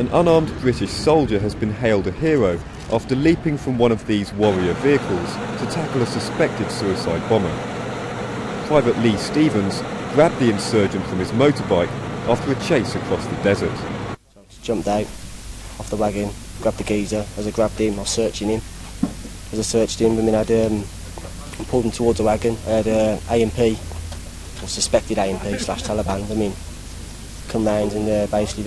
An unarmed British soldier has been hailed a hero after leaping from one of these warrior vehicles to tackle a suspected suicide bomber. Private Lee Stevens grabbed the insurgent from his motorbike after a chase across the desert. So I jumped out off the wagon, grabbed the geezer. As I grabbed him, I was searching him. As I searched him, I pulled him towards the wagon. I had AMP, or suspected AMP / Taliban. Come round and basically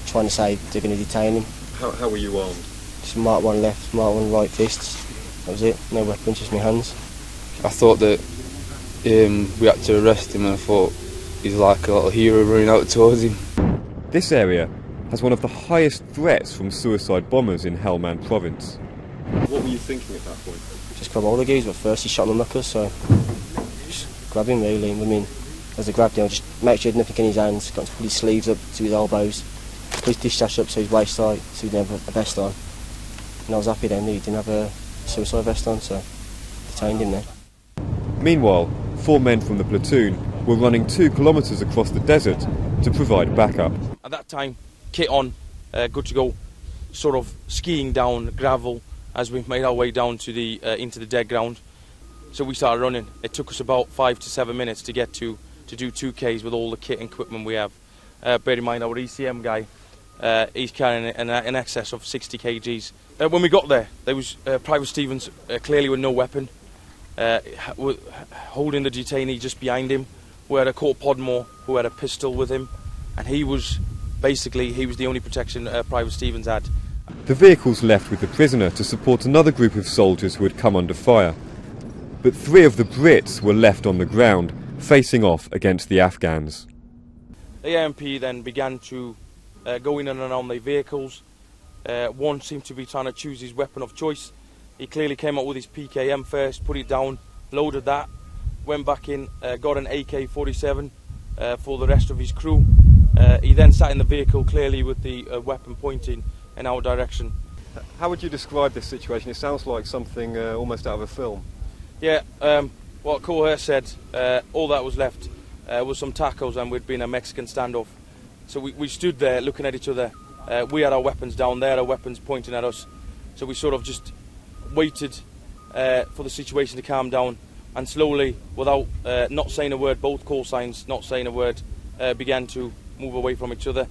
trying to say they're going to detain him. How were you armed? Just Mark 1 left, Mark 1 right fists. That was it. No weapons, just my hands. I thought that we had to arrest him, and I thought he's like a little hero running out towards him. This area has one of the highest threats from suicide bombers in Helmand province. What were you thinking at that point? Just grab all the geese, but first he shot my knuckles, so just grab him really. As I grabbed him, I just make sure he had nothing in his hands, got to put his sleeves up to his elbows, put his distache up to his waist height, so he didn't have a vest on. And I was happy then that he didn't have a suicide vest on, so detained him then. Meanwhile, 4 men from the platoon were running 2 kilometres across the desert to provide backup. At that time, kit on, good to go, sort of skiing down gravel as we made our way down to the into the dead ground. So we started running. It took us about 5 to 7 minutes to get to do 2Ks with all the kit and equipment we have. Bear in mind our ECM guy, he's carrying in excess of 60 kgs. When we got there was Private Stevens clearly with no weapon, holding the detainee just behind him. We had a Court Podmore who had a pistol with him, and he was the only protection Private Stevens had. The vehicles left with the prisoner to support another group of soldiers who had come under fire. But 3 of the Brits were left on the ground, facing off against the Afghans. The AMP then began to go in and around their vehicles. One seemed to be trying to choose his weapon of choice. He clearly came up with his PKM first, put it down, loaded that, went back in, got an AK-47 for the rest of his crew. He then sat in the vehicle clearly with the weapon pointing in our direction. How would you describe this situation? It sounds like something almost out of a film. Yeah, what Coher said, all that was left was some tacos, and we'd been a Mexican standoff. So we stood there looking at each other. We had our weapons down there, our weapons pointing at us. So we sort of just waited for the situation to calm down, and slowly, without not saying a word, both call signs, not saying a word, began to move away from each other.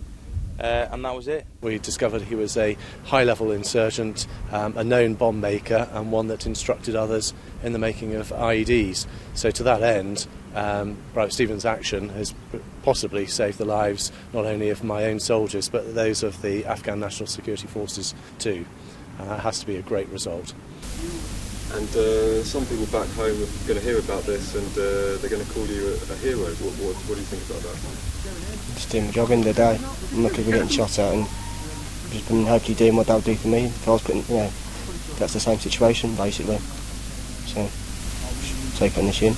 And that was it. We discovered he was a high-level insurgent, a known bomb maker, and one that instructed others in the making of IEDs. So to that end, Private Stevens' action has possibly saved the lives not only of my own soldiers, but those of the Afghan National Security Forces too. And that has to be a great result. And some people back home are going to hear about this, and they're going to call you a hero. What do you think about that? Just doing my job in the day. I'm not going to be getting shot at, and just been hopefully doing what they'll do for me. If I was putting, that's the same situation basically. So, take on the chin.